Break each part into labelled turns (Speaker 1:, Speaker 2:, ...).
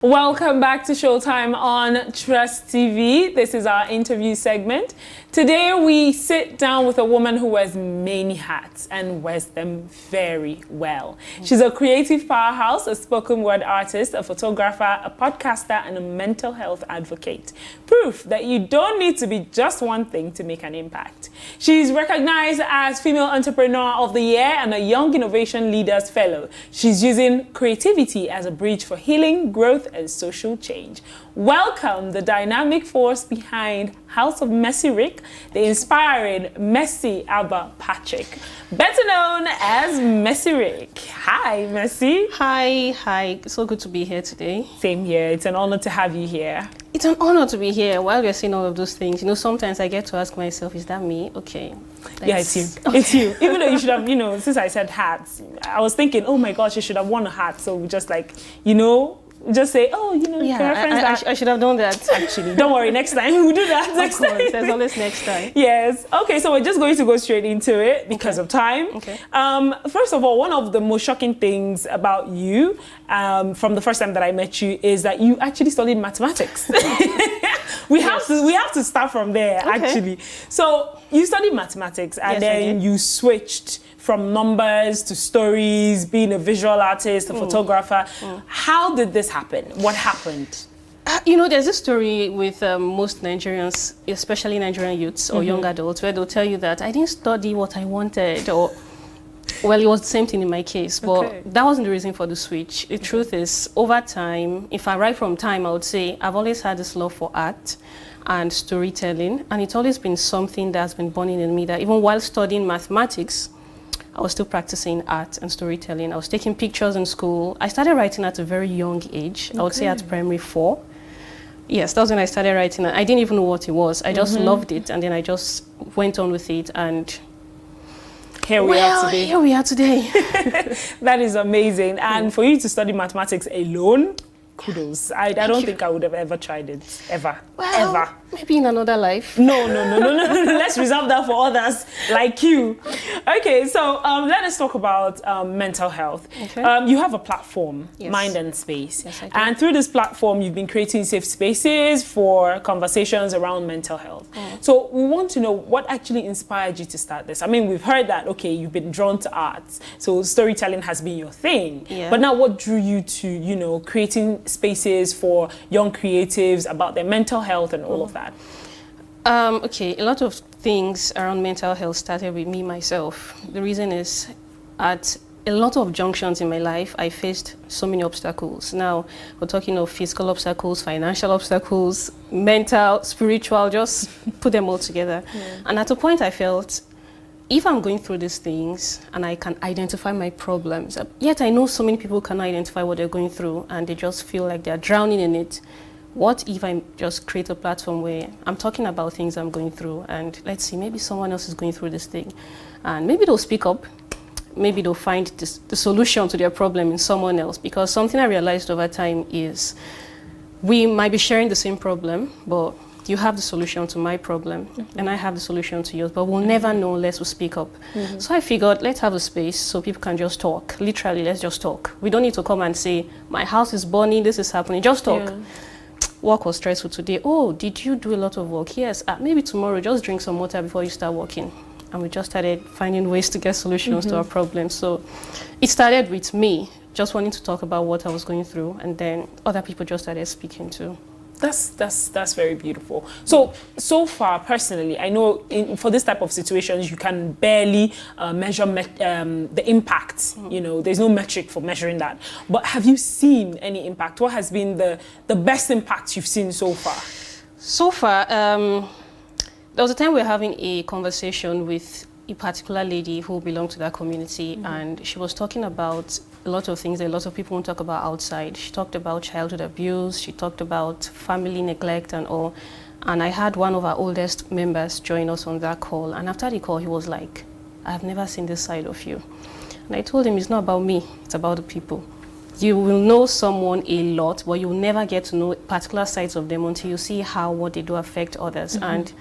Speaker 1: Welcome back to Showtime on Trust TV. This is our interview segment. Today we sit down with a woman who wears many hats and wears them very well. She's a creative powerhouse, a spoken word artist, a photographer, a podcaster, and a mental health advocate. Proof that you don't need to be just one thing to make an impact. She's recognized as Female Entrepreneur of the Year and a Young Innovation Leaders Fellow. She's using creativity as a bridge for healing, growth, and social change. Welcome the dynamic force behind House of Mercirick, the inspiring Mercy Abah Patrick, better known as Mercirick. Hi, Mercy.
Speaker 2: Hi. So good to be here today.
Speaker 1: Same here. It's an honor to have you here.
Speaker 2: It's an honor to be here. While we're saying all of those things, sometimes I get to ask myself, is that me? Okay.
Speaker 1: Yeah, it's you. Okay. It's you. Even though you should have, since I said hats, I was thinking, oh my gosh, you should have worn a hat. So we just just say,
Speaker 2: yeah, I should have done that.
Speaker 1: Actually, don't worry, next time we'll do that.
Speaker 2: Next time. There's always next time.
Speaker 1: Yes. Okay, so we're just going to go straight into it because of time.
Speaker 2: Okay.
Speaker 1: First of all, one of the most shocking things about you, from the first time that I met you, is that you actually studied mathematics. We have to start from there, actually. So you studied mathematics and then you switched from numbers to stories, being a visual artist, a photographer. How did this happen? What happened?
Speaker 2: There's a story with most Nigerians, especially Nigerian youths or young adults, where they'll tell you that I didn't study what I wanted, or, well, it was the same thing in my case, but that wasn't the reason for the switch. The truth is, over time, if I write from time, I would say I've always had this love for art and storytelling, and it's always been something that's been burning in me, that even while studying mathematics, I was still practicing art and storytelling. I was taking pictures in school. I started writing at a very young age. I would say at primary 4. Yes, that was when I started writing. I didn't even know what it was. I just loved it, and then I just went on with it, and
Speaker 1: here we are today. That is amazing. And for you to study mathematics alone, kudos. I don't think I would have ever tried it, ever.
Speaker 2: Maybe in another life.
Speaker 1: No. Let's reserve that for others like you. Okay, so let us talk about mental health.
Speaker 2: Okay.
Speaker 1: You have a platform,
Speaker 2: Yes.
Speaker 1: Mind and Space.
Speaker 2: Yes, I do.
Speaker 1: And through this platform, you've been creating safe spaces for conversations around mental health. So we want to know what actually inspired you to start this. I mean, we've heard that, okay, you've been drawn to arts, so storytelling has been your thing.
Speaker 2: Yeah.
Speaker 1: But now what drew you to, creating spaces for young creatives about their mental health and all of that?
Speaker 2: Okay, a lot of things around mental health started with me myself. The reason is, at a lot of junctions in my life, I faced so many obstacles. Now, we're talking of physical obstacles, financial obstacles, mental, spiritual, just put them all together. And at a point I felt, if I'm going through these things and I can identify my problems, yet I know so many people cannot identify what they're going through and they just feel like they're drowning in it. What if I just create a platform where I'm talking about things I'm going through, and let's see, maybe someone else is going through this thing, and maybe they'll speak up, maybe they'll find the solution to their problem in someone else. Because something I realized over time is, we might be sharing the same problem, but you have the solution to my problem and I have the solution to yours, but we'll never know unless we speak up. So I figured, let's have a space so people can just talk. Literally, let's just talk. We don't need to come and say, my house is burning, this is happening. Just talk. Work was stressful today. Oh, did you do a lot of work? Yes. Maybe tomorrow, just drink some water before you start working. And we just started finding ways to get solutions to our problems. So it started with me just wanting to talk about what I was going through, and then other people just started speaking too.
Speaker 1: That's very beautiful. So far, personally, I know for this type of situations, you can barely measure the impact. There's no metric for measuring that. But have you seen any impact? What has been the best impact you've seen so far?
Speaker 2: So far, there was a time we were having a conversation with a particular lady who belonged to that community, and she was talking about a lot of things that a lot of people won't talk about outside. She talked about childhood abuse, she talked about family neglect and all. And I had one of our oldest members join us on that call, and after the call he was like, I've never seen this side of you. And I told him, it's not about me, it's about the people. You will know someone a lot, but you'll never get to know particular sides of them until you see how what they do affect others. And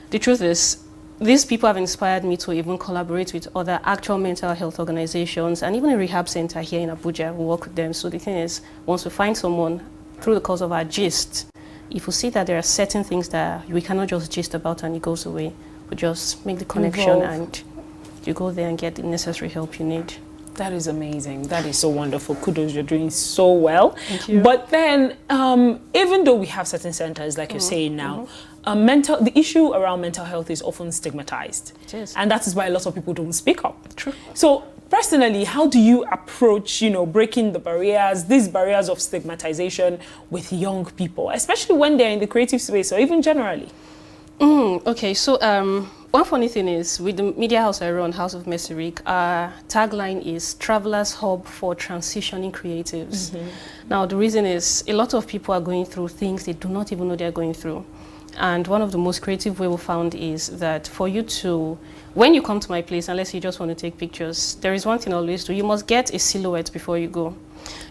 Speaker 2: the truth is, these people have inspired me to even collaborate with other actual mental health organizations and even a rehab center here in Abuja. We work with them. So the thing is, once we find someone, through the course of our gist, if we see that there are certain things that we cannot just gist about and it goes away, we just make the connection and you go there and get the necessary help you need.
Speaker 1: That is amazing. That is so wonderful. Kudos, you're doing so well.
Speaker 2: Thank you.
Speaker 1: But then, even though we have certain centers, like you're saying now, the issue around mental health is often stigmatized.
Speaker 2: It is.
Speaker 1: And that is why a lot of people don't speak up.
Speaker 2: True.
Speaker 1: So personally, how do you approach, breaking these barriers of stigmatization with young people, especially when they're in the creative space or even generally?
Speaker 2: Okay, so one funny thing is, with the media house I run, House of Mercirick, our tagline is Travelers Hub for Transitioning Creatives. Now, the reason is a lot of people are going through things they do not even know they're going through. And one of the most creative ways we found is that for you to, when you come to my place, unless you just want to take pictures, there is one thing I always do. You must get a silhouette before you go.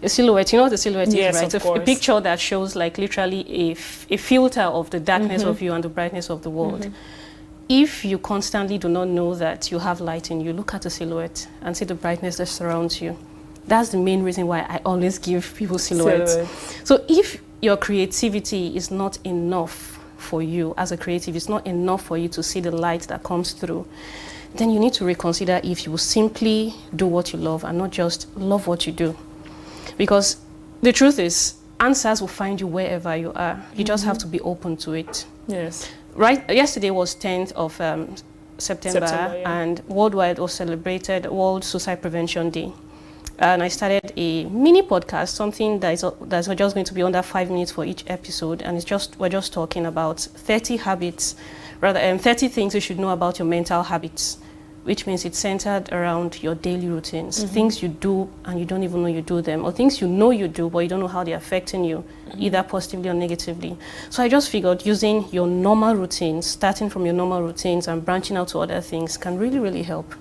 Speaker 2: A silhouette, you know what a silhouette is, right? A picture that shows like literally a filter of the darkness of you and the brightness of the world. If you constantly do not know that you have light in you, look at a silhouette and see the brightness that surrounds you. That's the main reason why I always give people silhouettes. So if your creativity is not enough for you as a creative, it's not enough for you to see the light that comes through, then you need to reconsider if you will simply do what you love and not just love what you do. Because the truth is, answers will find you wherever you are. You just have to be open to it.
Speaker 1: Yes.
Speaker 2: Right. Yesterday was 10th of September, and worldwide was celebrated World Suicide Prevention Day. And I started a mini podcast, something that's just going to be under 5 minutes for each episode, and we're just talking about 30 things you should know about your mental habits, which means it's centered around your daily routines, things you do and you don't even know you do them, or things you know you do but you don't know how they're affecting you, either positively or negatively. So I just figured using your normal routines, starting from your normal routines and branching out to other things can really, really help.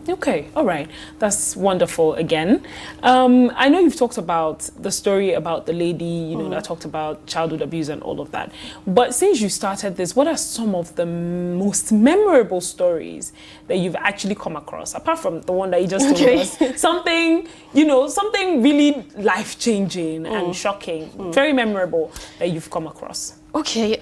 Speaker 1: Okay, all right. That's wonderful again. I know you've talked about the story about the lady, that talked about childhood abuse and all of that. But since you started this, what are some of the most memorable stories that you've actually come across, apart from the one that you just told us? Something, something really life-changing and shocking, very memorable that you've come across.
Speaker 2: Okay,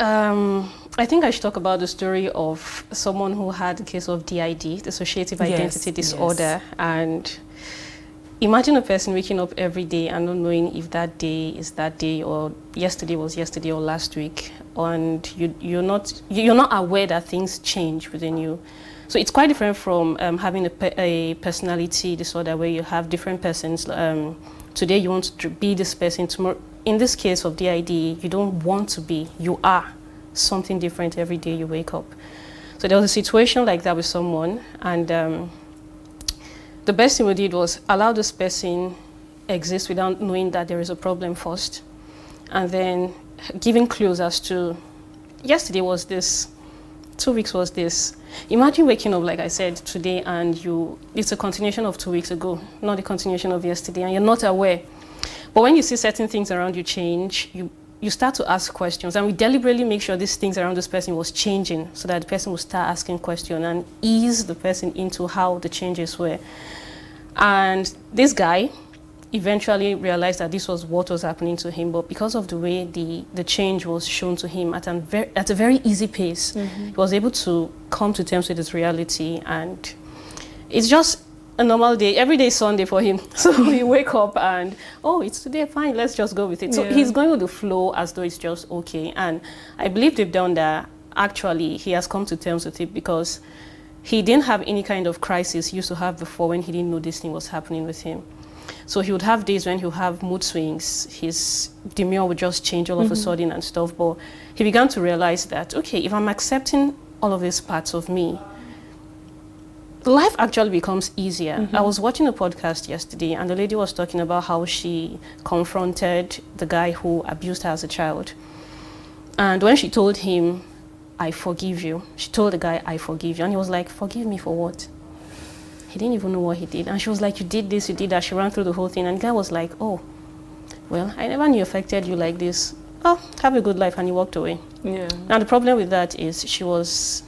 Speaker 2: I think I should talk about the story of someone who had a case of DID, dissociative identity disorder. And imagine a person waking up every day and not knowing if that day is that day, or yesterday was yesterday, or last week, and you're not aware that things change within you. So it's quite different from having a personality disorder where you have different persons. Today you want to be this person, tomorrow. In this case of DID, you don't want to be, you are something different every day you wake up. So there was a situation like that with someone, and the best thing we did was allow this person exist without knowing that there is a problem first, and then giving clues as to, yesterday was this, 2 weeks was this. Imagine waking up, like I said, today, and it's a continuation of 2 weeks ago, not a continuation of yesterday, and you're not aware. But when you see certain things around you change, you start to ask questions, and we deliberately make sure these things around this person was changing so that the person will start asking questions and ease the person into how the changes were. And this guy eventually realized that this was what was happening to him, but because of the way the change was shown to him at a very easy pace, he was able to come to terms with his reality. And it's just a normal day, every day is Sunday for him. So you wake up and, oh, it's today, fine, let's just go with it. So he's going with the flow as though it's just okay. And I believe deep down that actually he has come to terms with it, because he didn't have any kind of crisis he used to have before when he didn't know this thing was happening with him. So he would have days when he would have mood swings, his demeanor would just change all of a sudden and stuff. But he began to realize that, okay, if I'm accepting all of these parts of me, life actually becomes easier. I was watching a podcast yesterday, and the lady was talking about how she confronted the guy who abused her as a child. And when she told him, I forgive you, she told the guy, I forgive you. And he was like, forgive me for what? He didn't even know what he did. And she was like, you did this, you did that. She ran through the whole thing. And the guy was like, oh, well, I never knew it affected you like this. Oh, have a good life. And he walked away. Yeah. Now the problem with that is she was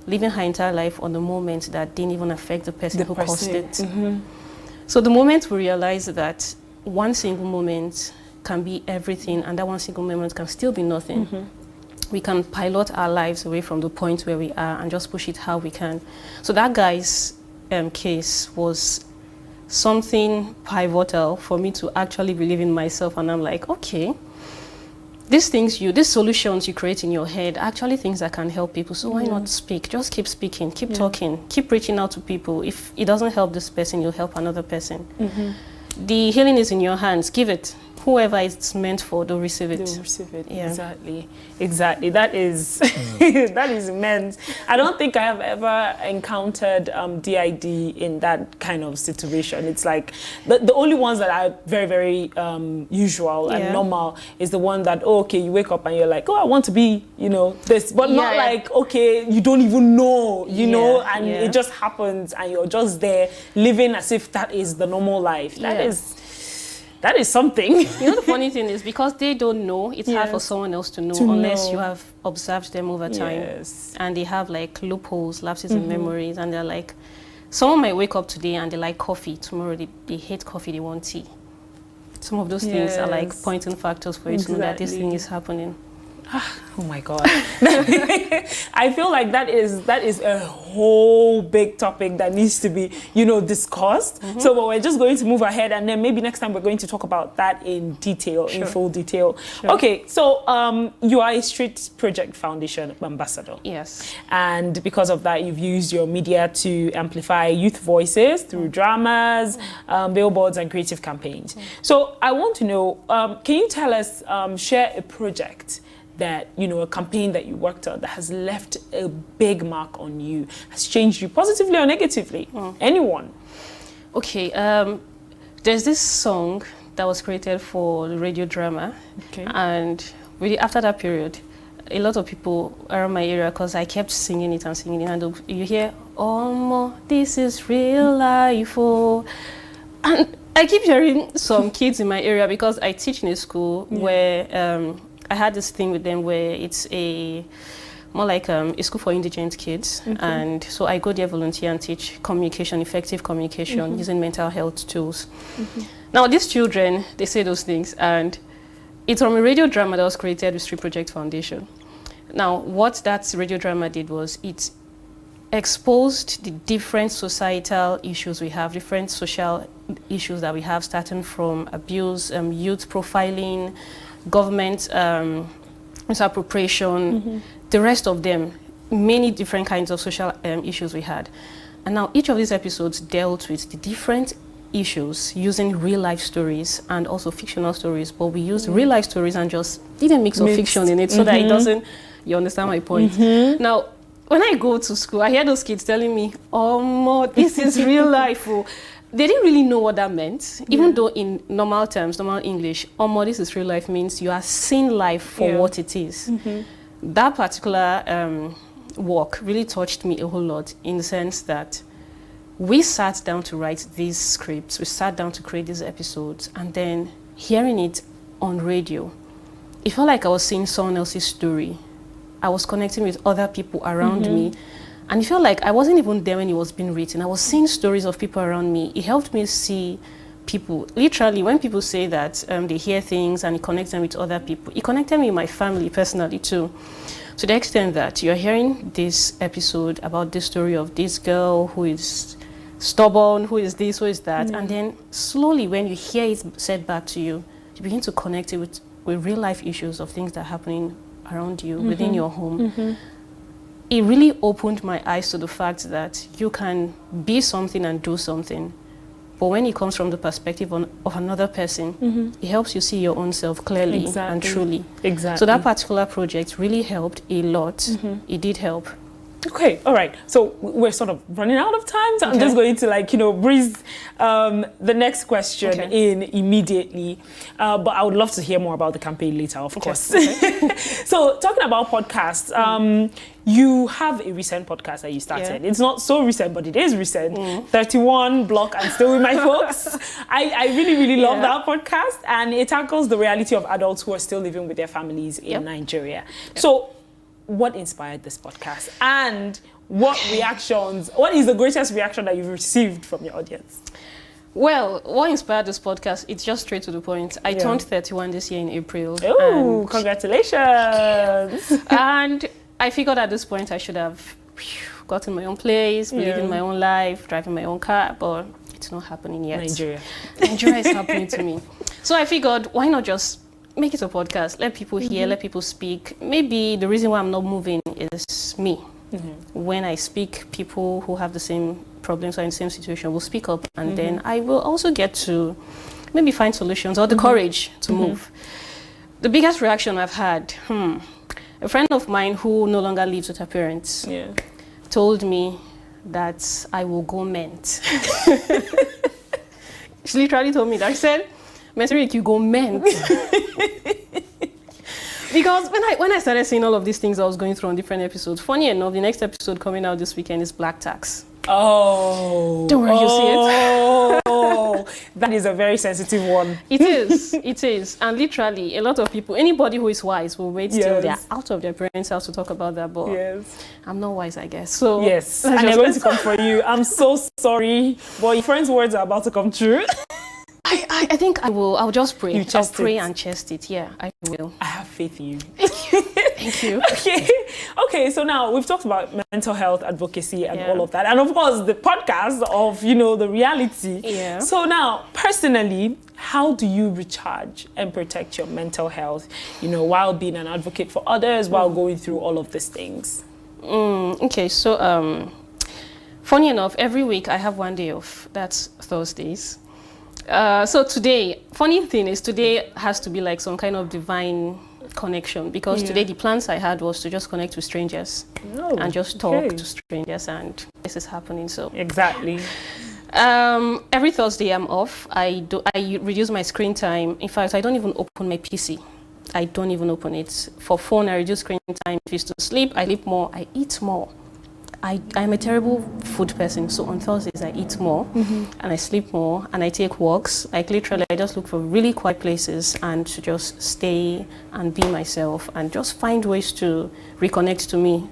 Speaker 2: living her entire life on the moment that didn't even affect the person who caused it. So the moment we realized that one single moment can be everything, and that one single moment can still be nothing. We can pilot our lives away from the point where we are and just push it how we can. So that guy's case was something pivotal for me to actually believe in myself, and I'm like, okay, these solutions you create in your head are actually things that can help people. So why not speak? Just keep speaking, keep talking, keep reaching out to people. If it doesn't help this person, you'll help another person. The healing is in your hands. Give it. Whoever it's meant for, they'll receive it.
Speaker 1: They'll receive it. Yeah. Exactly. That is that is immense. I don't think I have ever encountered DID in that kind of situation. It's like the only ones that are very, very usual and normal is the one that, okay, you wake up and you're like, oh, I want to be, this, but not like, okay, you don't even know, you know, and it just happens and you're just there living as if that is the normal life. That is something.
Speaker 2: The funny thing is, because they don't know, it's hard for someone else to know unless you have observed them over time. And they have like loopholes, lapses in memories, and they're like, someone might wake up today and they like coffee. Tomorrow they hate coffee, they want tea. Some of those things are like pointing factors for you to know that this thing is happening.
Speaker 1: Oh my God. I feel like that is a whole big topic that needs to be, discussed. So but we're just going to move ahead, and then maybe next time we're going to talk about that in detail, in full detail. Okay, so you are a Street Project Foundation ambassador.
Speaker 2: Yes.
Speaker 1: And because of that, you've used your media to amplify youth voices through dramas, billboards, and creative campaigns. So I want to know, can you tell us, share a project that, a campaign that you worked on that has left a big mark on you, has changed you positively or negatively? Anyone?
Speaker 2: Okay, there's this song that was created for the radio drama. And really after that period, a lot of people around my area, because I kept singing it, and you hear, oh, this is real life, oh. And I keep hearing some kids in my area, because I teach in a school where I had this thing with them where it's more like a school for indigent kids. And so I go there, volunteer, and teach communication, effective communication, using mental health tools. Now these children, they say those things, and it's from a radio drama that was created with Street Project Foundation. Now what that radio drama did was it exposed the different societal issues we have, different social issues that we have, starting from abuse, youth profiling, government misappropriation, the rest of them, many different kinds of social issues we had. And now each of these episodes dealt with the different issues using real life stories and also fictional stories, but we used real life stories and just did a mix of fiction in it so that it doesn't, you understand my point? Now, when I go to school, I hear those kids telling me, oh, this is real life. Oh. They didn't really know what that meant, even though in normal terms, normal English, this is real life means you are seeing life for what it is. That particular work really touched me a whole lot, in the sense that we sat down to write these scripts, we sat down to create these episodes, and then hearing it on radio, it felt like I was seeing someone else's story. I was connecting with other people around me. And it felt like I wasn't even there when it was being written. I was seeing stories of people around me. It helped me see people. Literally, when people say that they hear things and it connects them with other people, it connected me with my family personally too. To the extent that you're hearing this episode about this story of this girl who is stubborn, who is this, who is that. And then slowly, when you hear it said back to you, you begin to connect it with real life issues of things that are happening around you, within your home. It really opened my eyes to the fact that you can be something and do something. But when it comes from the perspective of another person, it helps you see your own self clearly and truly. So that particular project really helped a lot. It did help.
Speaker 1: Okay, all right. So we're sort of running out of time. So I'm just going to breeze the next question in immediately. But I would love to hear more about the campaign later, of course. So talking about podcasts, you have a recent podcast that you started. It's not so recent, but it is recent. 31 block and still with my folks. I really, really love that podcast, and it tackles the reality of adults who are still living with their families in Nigeria. So what inspired this podcast, and what is the greatest reaction that you've received from your audience?
Speaker 2: Well, what inspired this podcast? It's just straight to the point. I turned 31 this year in April.
Speaker 1: Oh, congratulations!
Speaker 2: And I figured at this point I should have gotten my own place, living my own life, driving my own car, but it's not happening yet. Nigeria is happening to me. So I figured, why not just make it a podcast? Let people hear, let people speak. Maybe the reason why I'm not moving is me. When I speak, people who have the same problems or in the same situation will speak up, and then I will also get to maybe find solutions or the courage to move. The biggest reaction I've had, a friend of mine who no longer lives with her parents told me that I will go ment. She literally told me that. I said, Mercirick, you go ment. Because when I started seeing all of these things I was going through on different episodes, funny enough, the next episode coming out this weekend is Black Tax.
Speaker 1: Oh.
Speaker 2: Don't worry, you see it.
Speaker 1: Oh, that is a very sensitive one.
Speaker 2: It is. It is. And literally, a lot of people, anybody who is wise will wait till they're out of their parents' house to talk about that. But I'm not wise, I guess. So
Speaker 1: yes, and they're going to come for you. I'm so sorry, but your friend's words are about to come true.
Speaker 2: I think I'll just pray. I'll pray and chest it. Yeah, I will.
Speaker 1: I have faith in you.
Speaker 2: Thank you.
Speaker 1: Okay, so now we've talked about mental health advocacy and all of that. And of course, the podcast of, the reality.
Speaker 2: Yeah.
Speaker 1: So now, personally, how do you recharge and protect your mental health, while being an advocate for others, while going through all of these things?
Speaker 2: Okay, so funny enough, every week I have one day off. That's Thursdays. So today, funny thing is today has to be like some kind of divine connection, because today the plans I had was to just connect with strangers and just talk to strangers, and this is happening. So
Speaker 1: exactly.
Speaker 2: Every Thursday I'm off. I reduce my screen time. In fact, I don't even open my PC. I don't even open it. For phone, I reduce screen time. If it's to sleep, I sleep more. I eat more. I'm a terrible food person, so on Thursdays I eat more and I sleep more and I take walks. Like literally, I just look for really quiet places and to just stay and be myself and just find ways to reconnect to me.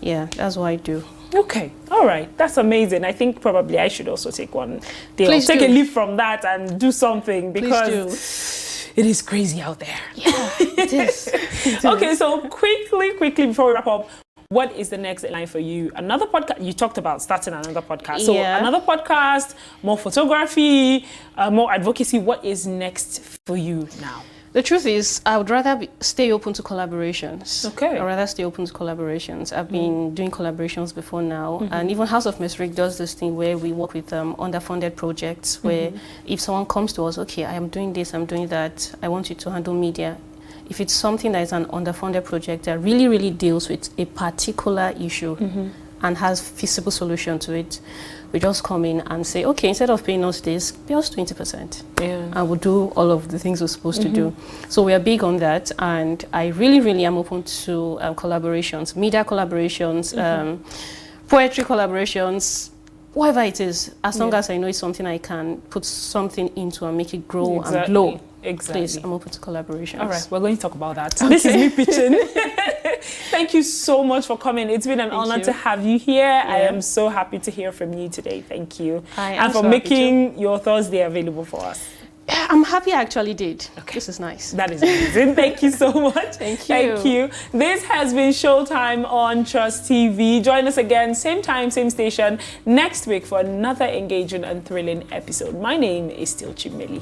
Speaker 2: Yeah, that's what I do.
Speaker 1: Okay, all right, that's amazing. I think probably I should also take one day. Please take a leave from that and do something, because it is crazy out there.
Speaker 2: Yeah, it is.
Speaker 1: Okay, so quickly before we wrap up, what is the next line for you? Another podcast? You talked about starting another podcast. So another podcast, more photography, more advocacy. What is next for you now?
Speaker 2: The truth is, I would rather stay open to collaborations.
Speaker 1: Okay.
Speaker 2: I'd rather stay open to collaborations. I've been doing collaborations before now. And even House of Mercirick does this thing where we work with underfunded projects where if someone comes to us, okay, I am doing this, I'm doing that, I want you to handle media. If it's something that is an underfunded project that really, really deals with a particular issue and has feasible solution to it, we just come in and say, okay, instead of paying us this, pay us 20%. And we'll do all of the things we're supposed to do. So we are big on that. And I really, really am open to collaborations, media collaborations, poetry collaborations, whatever it is, as long as I know it's something I can put something into and make it grow and blow.
Speaker 1: Exactly.
Speaker 2: Please, I'm open to collaborations.
Speaker 1: All right, we're going to talk about that. Okay. This is me pitching. Thank you so much for coming. It's been an honor to have you here. I am so happy to hear from you today. Thank you. And for making your Thursday available for us.
Speaker 2: I'm happy I actually did.
Speaker 1: Okay.
Speaker 2: This is nice.
Speaker 1: That is amazing. Thank you so much.
Speaker 2: Thank you.
Speaker 1: Thank you. This has been Showtime on Trust TV. Join us again, same time, same station, next week for another engaging and thrilling episode. My name is still Chimmeli.